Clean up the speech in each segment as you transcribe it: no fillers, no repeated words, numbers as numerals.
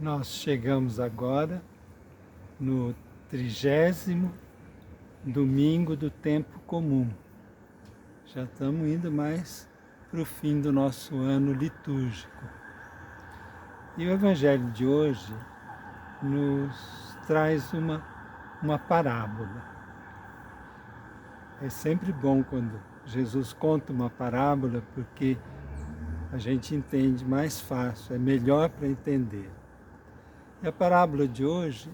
Nós chegamos agora no 30º domingo do tempo comum. Já estamos indo mais para o fim do nosso ano litúrgico. E o Evangelho de hoje nos traz uma parábola. É sempre bom quando Jesus conta uma parábola, porque a gente entende mais fácil, é melhor para entender. E a parábola de hoje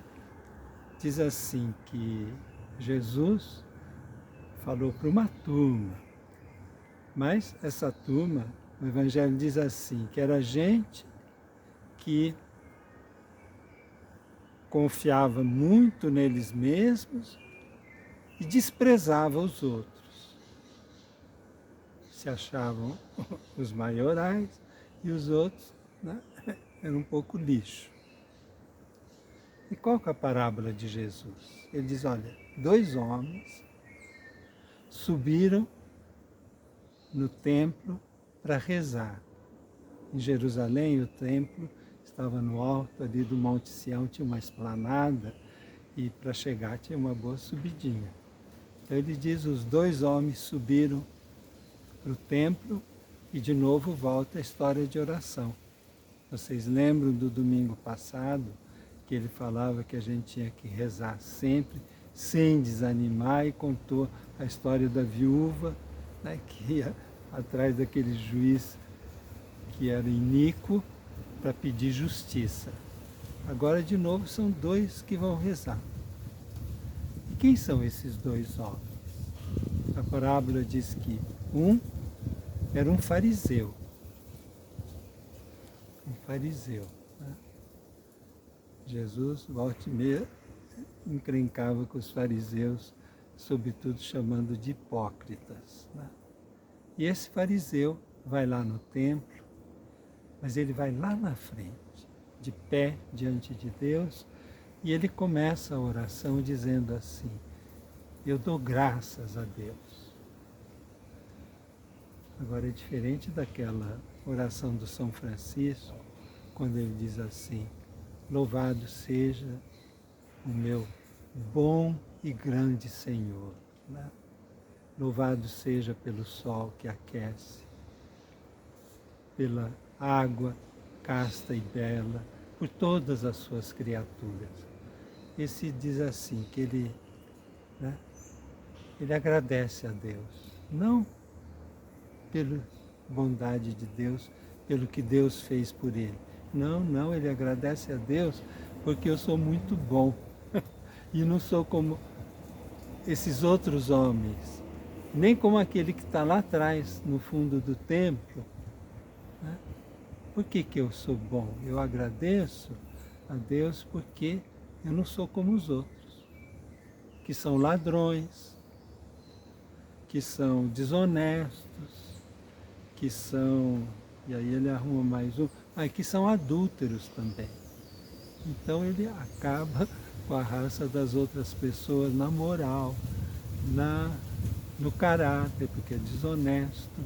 diz assim, que Jesus falou para uma turma, mas essa turma, o Evangelho diz assim, que era gente que confiava muito neles mesmos e desprezava os outros. Se achavam os maiorais e os outros, né, eram um pouco lixo. E qual que é a parábola de Jesus? Ele diz, olha, 2 homens subiram no templo para rezar. Em Jerusalém, o templo estava no alto ali do Monte Sião, tinha uma esplanada, e para chegar tinha uma boa subidinha. Então ele diz, os 2 homens subiram para o templo e de novo volta a história de oração. Vocês lembram do domingo passado, que ele falava que a gente tinha que rezar sempre, sem desanimar, e contou a história da viúva, né, que ia atrás daquele juiz que era iníquo para pedir justiça. Agora, de novo, são 2 que vão rezar. E quem são esses 2 homens? A parábola diz que um era um fariseu. Um fariseu. Né? Jesus, volta e meia, encrencava com os fariseus, sobretudo chamando de hipócritas. Né? E esse fariseu vai lá no templo, mas ele vai lá na frente, de pé diante de Deus, e ele começa a oração dizendo assim, eu dou graças a Deus. Agora é diferente daquela oração do São Francisco, quando ele diz assim, louvado seja o meu bom e grande Senhor. Né? Louvado seja pelo sol que aquece, pela água casta e bela, por todas as suas criaturas. Esse diz assim, que ele agradece a Deus, não pela bondade de Deus, pelo que Deus fez por ele. Não, ele agradece a Deus porque eu sou muito bom e não sou como esses outros homens, nem como aquele que está lá atrás, no fundo do templo. Né? Por que eu sou bom? Eu agradeço a Deus porque eu não sou como os outros, que são ladrões, que são desonestos, que são, e aí ele arruma mais um, que são adúlteros também. Então ele acaba com a raça das outras pessoas na moral, no caráter, porque é desonesto.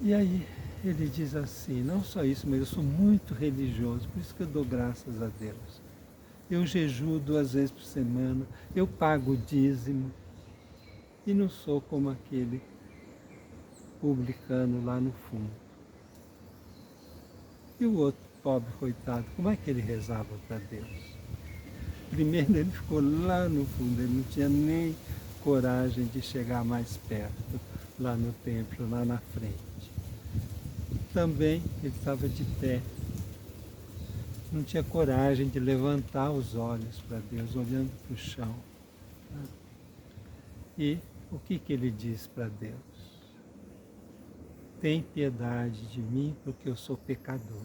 E aí ele diz assim, não só isso, mas eu sou muito religioso, por isso que eu dou graças a Deus. Eu jejuo 2 vezes por semana, eu pago o dízimo, e não sou como aquele publicano lá no fundo. E o outro pobre coitado, como é que ele rezava para Deus? Primeiro ele ficou lá no fundo, ele não tinha nem coragem de chegar mais perto, lá no templo, lá na frente. Também ele estava de pé, não tinha coragem de levantar os olhos para Deus, olhando para o chão. E o que ele diz para Deus? Tem piedade de mim, porque eu sou pecador.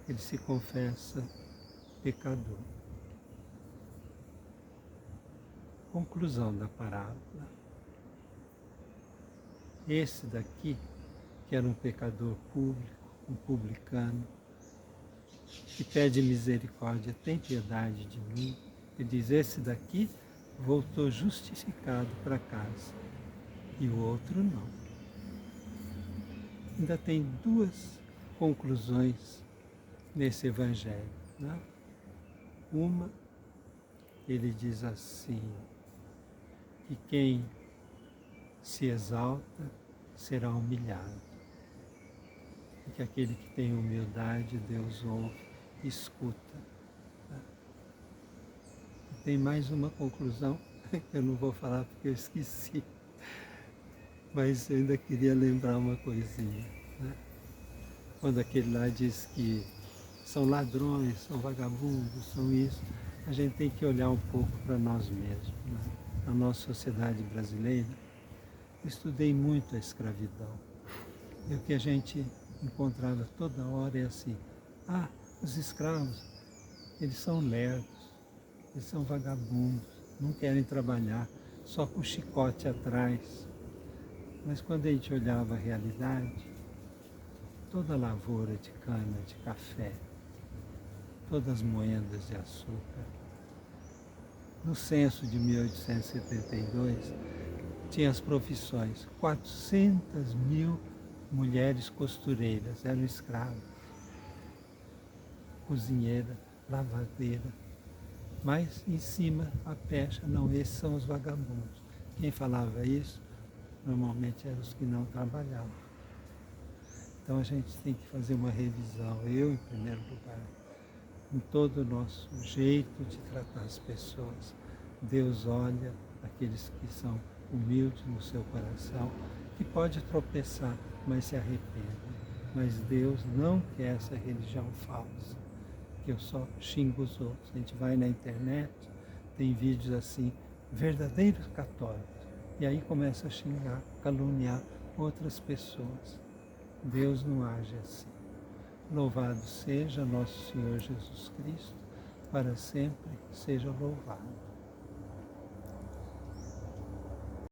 Ele se confessa pecador. Conclusão da parábola. Esse daqui, que era um pecador público, um publicano, que pede misericórdia, tem piedade de mim. Ele diz, esse daqui voltou justificado para casa, e o outro não. Ainda tem 2 conclusões nesse Evangelho. Né? Uma, ele diz assim, que quem se exalta será humilhado. E que aquele que tem humildade, Deus ouve, escuta. Né? E tem mais uma conclusão, que eu não vou falar porque eu esqueci. Mas eu ainda queria lembrar uma coisinha. Né? Quando aquele lá diz que são ladrões, são vagabundos, são isso, a gente tem que olhar um pouco para nós mesmos. Né? Na nossa sociedade brasileira, eu estudei muito a escravidão. E o que a gente encontrava toda hora é assim, os escravos, eles são lerdos, eles são vagabundos, não querem trabalhar, só com chicote atrás. Mas quando a gente olhava a realidade, toda a lavoura de cana, de café, todas as moendas de açúcar, no censo de 1872, tinha as profissões, 400 mil mulheres costureiras eram escravas, cozinheira, lavadeira, mas em cima a pecha, não, esses são os vagabundos. Quem falava isso, normalmente eram os que não trabalhavam. Então a gente tem que fazer uma revisão, eu em primeiro lugar, em todo o nosso jeito de tratar as pessoas. Deus olha aqueles que são humildes no seu coração, que pode tropeçar, mas se arrependem. Mas Deus não quer essa religião falsa, que eu só xingo os outros. A gente vai na internet, tem vídeos assim, verdadeiros católicos, e aí começa a xingar, caluniar outras pessoas. Deus não age assim. Louvado seja nosso Senhor Jesus Cristo, para sempre seja louvado.